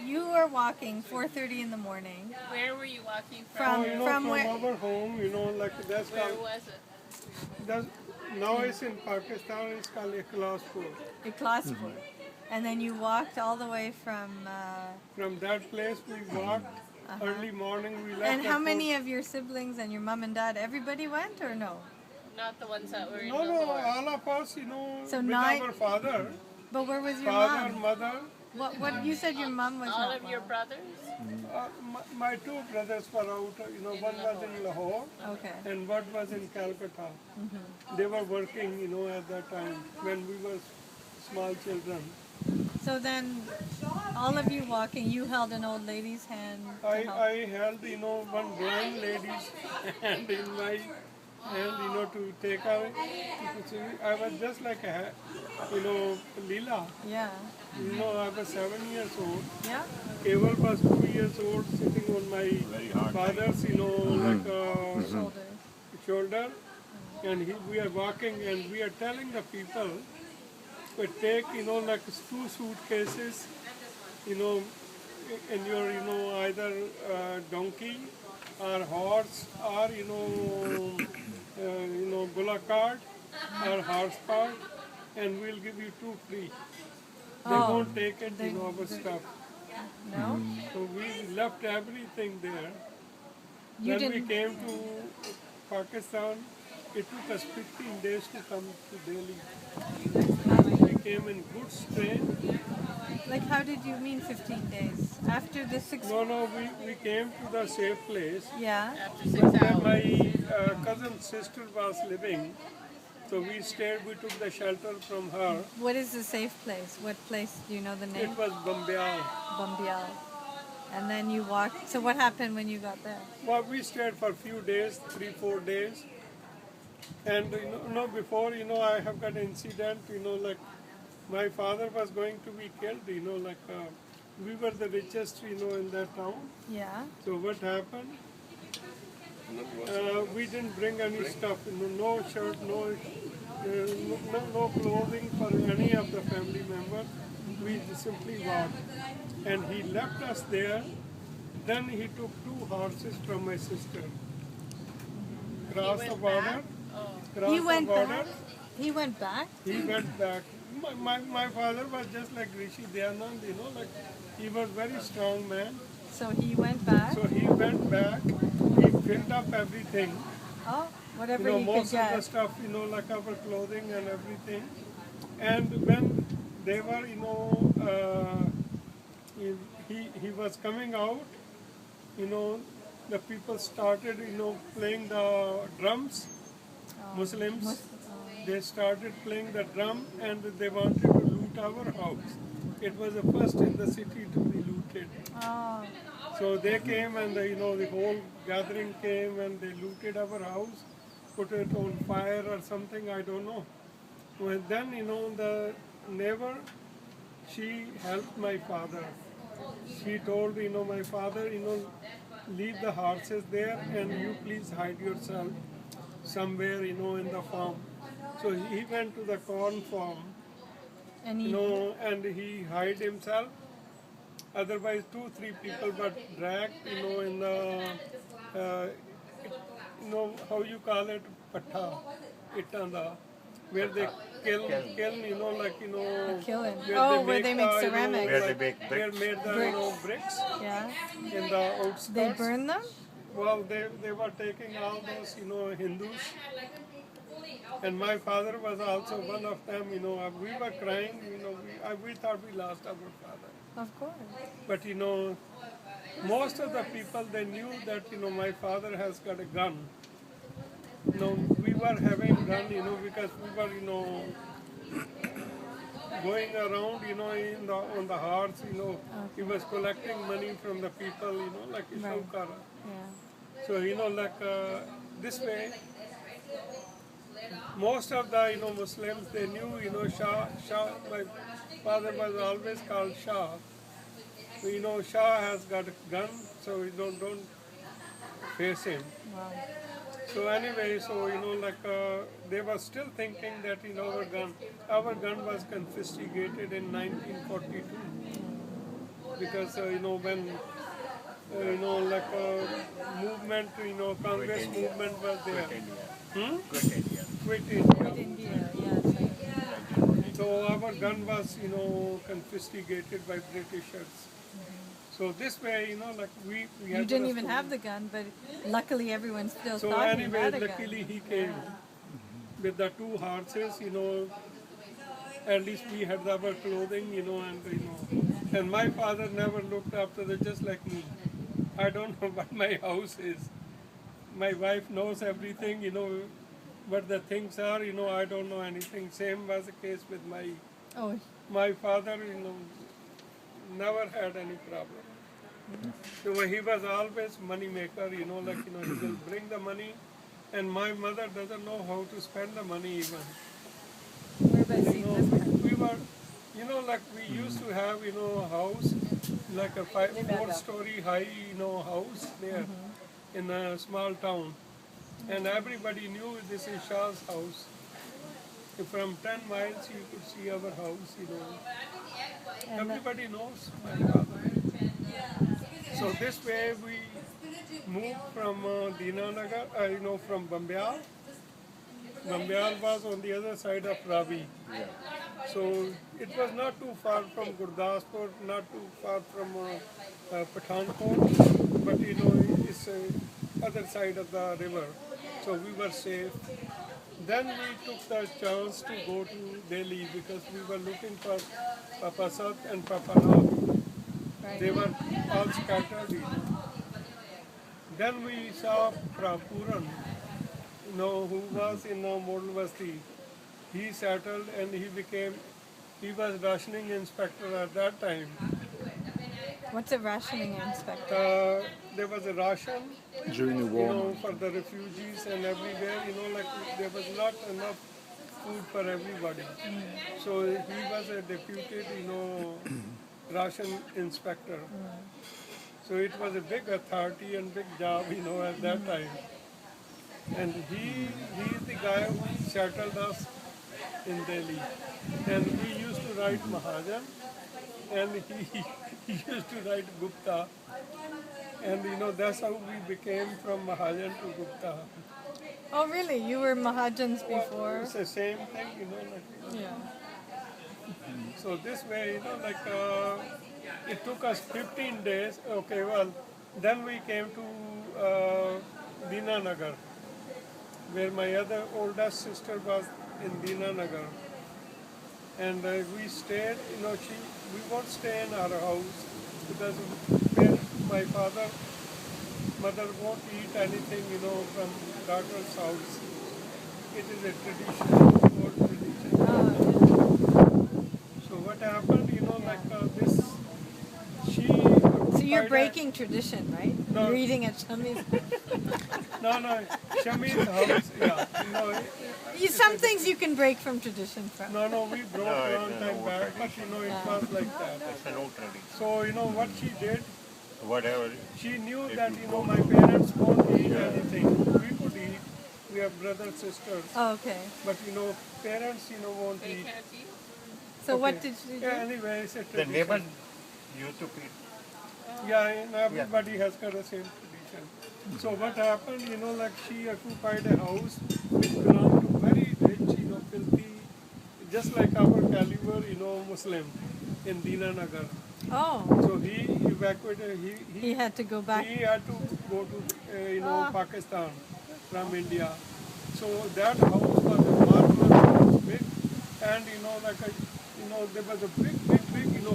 you were walking 4:30 in the morning. Where were you walking From- from? from where- our home, like that's Where called, was it? that's, now it's in Pakistan, it's called Ikhlaspur. Iklaspur. And then you walked all the way from... From that place we walked, early morning we left. and how at many of your siblings and your mom and dad, everybody went or no? Not the ones that were in No, Lahore. all of us, So with nine- our father, But where was your father, mom? mother. What you said your mom was All not of your well. brothers? My two brothers were out, one was in Lahore Okay. and one was in Calcutta. They were working, at that time when we were small children. So then, all of you walking, you held an old lady's hand to help. I held, one blind lady's hand in my hand, to take her. I was just like Leela. Yeah. I was 7 years old. Yeah. Abel was 2 years old, sitting on my father's, Shoulders. shoulder, and we are walking, and we are telling the people, we take, like 2 suitcases, in your, either donkey or horse or, bullock cart or horse cart, and we'll give you 2 free. They won't take it, our stuff. No? So we left everything there. You When we didn't. came to Pakistan, it took us 15 days to come to Delhi. We came in goods train. Like, how did you mean 15 days? After the 6... No, we came to the safe place Yeah. After 6 where hours. my cousin's sister was living. So we stayed, we took the shelter from her. What is the safe place? What place? Do you know the name? It was Bambial. Bambial. And then you walked. So what happened when you got there? Well, we stayed for a few days, 3-4 days. And before, I have got an incident, like my father was going to be killed, we were the richest, in that town. Yeah. So what happened? We didn't bring any stuff, no shirt, no clothing for any of the family members. We simply walked. And he left us there. Then he took 2 horses from my sister. Crossed the border. Crossed He the went border. back. He went back. He went back. My father was just like Rishi Dyanand, like he was very strong man. So he went back. So he went back. He filled up everything. Oh, whatever he could Most of the get. stuff, like our clothing and everything. And when they were, he was coming out, the people started, playing the drums. Muslims, they started playing the drum and they wanted to loot our house. It was the first in the city to be looted. Oh, So they came and the whole gathering came and they looted our house, put it on fire or something, I don't know. Well, then, the neighbor, she helped my father. She told, my father, leave the horses there and you please hide yourself somewhere, in the farm. So he went to the corn farm, and he. and he hid himself. Otherwise, 2-3 people were dragged, in the, how you call it, patta, itanda, where they kill, like, Killing. where they make ceramics. Where they make Where bricks. made the, bricks Yeah. in the outskirts. They burn them. Well, they were taking all those, Hindus. And my father was also one of them, we were crying, we thought we lost our father. Of course. But, most of the people, they knew that, my father has got a gun. We were having gun, because we were, going around, on the horse, he was collecting money from the people, like Shaukara. Yeah. So, like this way, most of the, Muslims, they knew, Shah, my father was always called Shah. So, Shah has got a gun, so we don't face him. Wow. So anyway, so, they were still thinking that, our gun was confiscated in 1942. because when like movement, Congress movement was there. Hmm? Quit India. India, yes. So our gun was, confiscated by Britishers. So this way, like we had You didn't the even have the gun, but luckily everyone still So thought you anyway, had a luckily gun. he came with the two horses, at least we had our clothing, and my father never looked after the just like me. I don't know what my house is. My wife knows everything, what the things are, I don't know anything. Same was the case with Oh, my father, never had any problem. So he was always money maker, he will bring the money, and my mother doesn't know how to spend the money even. where have I seen this one? We were, like we used to have, a house, like a 4-story high, house there in a small town. And everybody knew this is Shah's house. From 10 miles you could see our house, Everybody knows my father. So this way we moved from Dinanagar, from Bambyal. Bambyal was on the other side of Ravi. So it was not too far from Gurdaspur, not too far from Pathankot, but it's other side of the river. So we were safe. Then we took the chance to go to Delhi because we were looking for Papa Sat and Papa Nath. They were all scattered. Then we saw Prapuran, who was in Model Basti. He settled and he was rationing inspector at that time. What's a rationing inspector? There was a ration, During the war. for the refugees and everywhere, like there was not enough food for everybody. So he was a deputed, ration inspector. So it was a big authority and big job, at that time. And he is the guy who settled us in Delhi. And we used to write Mahajan, and he used to write Gupta. And that's how we became from Mahajan to Gupta. Oh, really? You were Mahajans before? It's the same thing, Yeah. So this way, it took us 15 days. Okay, well, then we came to Dinanagar, where my other oldest sister was in Dinanagar. And we stayed, we won't stay in our house because my mother won't eat anything, from daughter's house. It is a tradition, old tradition. So what happened, this, she... So you're breaking tradition, right? No. You're eating at Shami's. No, Shami's house, yeah. Some things you can break from tradition from. No, we broke a long time back, but it was like that. It's an old tradition. So, what she did, Whatever. she knew that, my parents won't eat anything. We could eat. We have brothers, sisters. Oh, okay. But, parents, won't They eat. can't eat. So what Okay. did you do? Yeah, anyway, it's a The tradition. neighbors used to feed. Yeah, everybody has got the same tradition. So what happened, she occupied a house which belonged to very rich, filthy, just like our caliber, Muslim in Dinanagar. Oh, So he evacuated, he had to go back. he had to go to, Pakistan from India. So that house was a marvelous, big, and there was a big,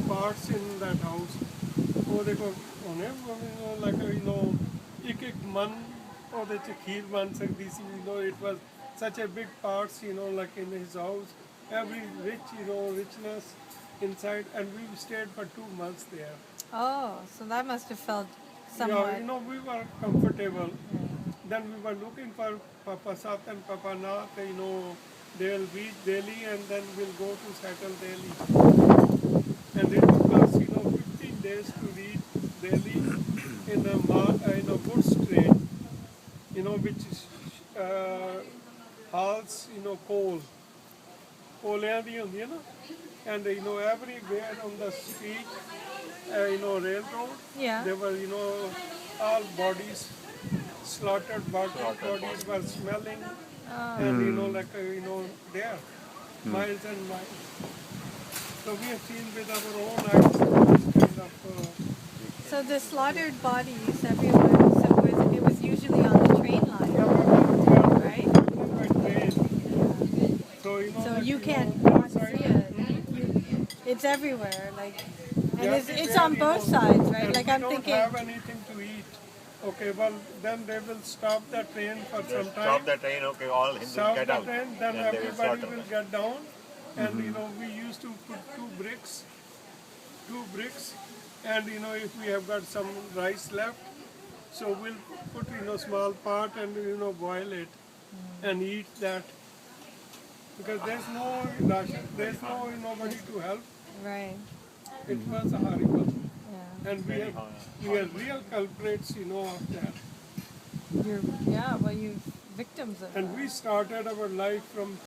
parts in that house. ਉਹ ਦੇਖੋ ਉਹਨੇ like ਇੱਕ ਮਨ ਉਹਦੇ ਚ ਖੀਰ ਬਣ ਸਕਦੀ ਸੀ it was such a big parts like in his house every rich richness inside, and we stayed for 2 months there. Oh, so that must have felt somewhat. Yeah, we were comfortable. Then we were looking for Papa Sat and Papa Nath, they'll reach Delhi and then we'll go to settle Delhi. And it took us 15 days to reach Delhi in a goods train, which hauls, coal. ਕੋਲਿਆਂ ਦੀ ਹੁੰਦੀ ਹੈ ਨਾ, and everywhere on the street railroad. Yeah. There were, all bodies, slaughtered bodies were smelling, and there, miles and miles. So we have seen with our own eyes this kind of. So the slaughtered bodies everywhere. So it was usually on the train line, right? By train. So So you can't one not side- see it. It's everywhere, like, and Yeah, it's on both sides, right? And Like we I'm don't thinking. have anything to eat. Okay, well then they will stop the train for some time. Stop the train, okay, all Hindus Stop get the out. train, then they will everybody slaughter. will get down, and we used to put two bricks, and if we have got some rice left, so we'll put small pot and boil it and eat that, because there's no ration, there's nobody to help. Right. It was horrible, Yeah. and we are real culprits, of that. Well, you victims of And that. we started our life from